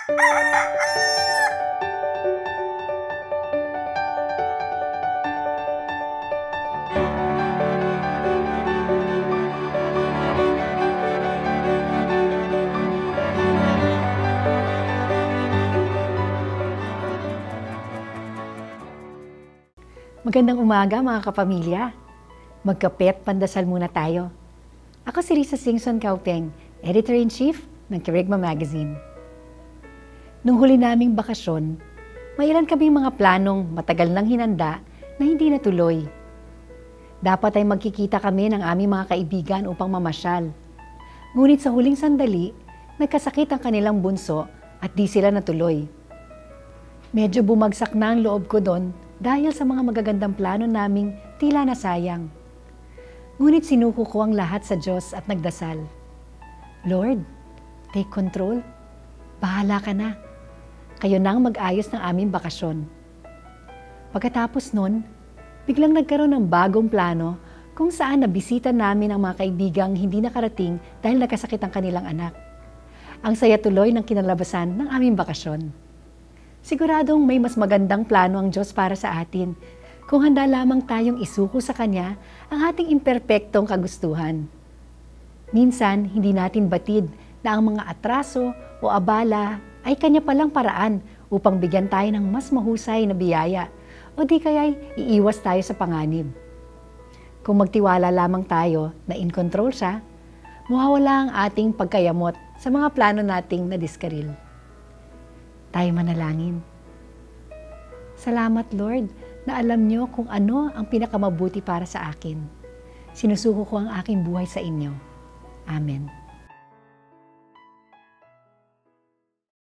Magandang umaga mga kapamilya. Magkape at pandasal muna tayo. Ako si Risa Singson Kaupeng, Editor-in-Chief ng Kerygma Magazine. Nung huli naming bakasyon, may ilan kaming mga planong matagal nang hinanda na hindi natuloy. Dapat ay magkikita kami ng aming mga kaibigan upang mamasyal. Ngunit sa huling sandali, nagkasakit ang kanilang bunso at di sila natuloy. Medyo bumagsak na ang loob ko doon dahil sa mga magagandang plano naming tila nasayang. Ngunit sinuko ko ang lahat sa Diyos at nagdasal. Lord, take control. Bahala ka na. Kayo nang mag-ayos ng aming bakasyon. Pagkatapos nun, biglang nagkaroon ng bagong plano kung saan nabisita namin ang mga kaibigang hindi nakarating dahil nagkasakit ang kanilang anak. Ang saya tuloy ng kinalabasan ng aming bakasyon. Siguradong may mas magandang plano ang Diyos para sa atin kung handa lamang tayong isuko sa Kanya ang ating imperpektong kagustuhan. Minsan, hindi natin batid na ang mga atraso o abala ay Kanya palang paraan upang bigyan tayo ng mas mahusay na biyaya o di kaya'y iiwas tayo sa panganib. Kung magtiwala lamang tayo na in control siya, mawawala ang ating pagkayamot sa mga plano nating nadiskaril. Tayo manalangin. Salamat Lord na alam niyo kung ano ang pinakamabuti para sa akin. Sinusuko ko ang aking buhay sa inyo. Amen.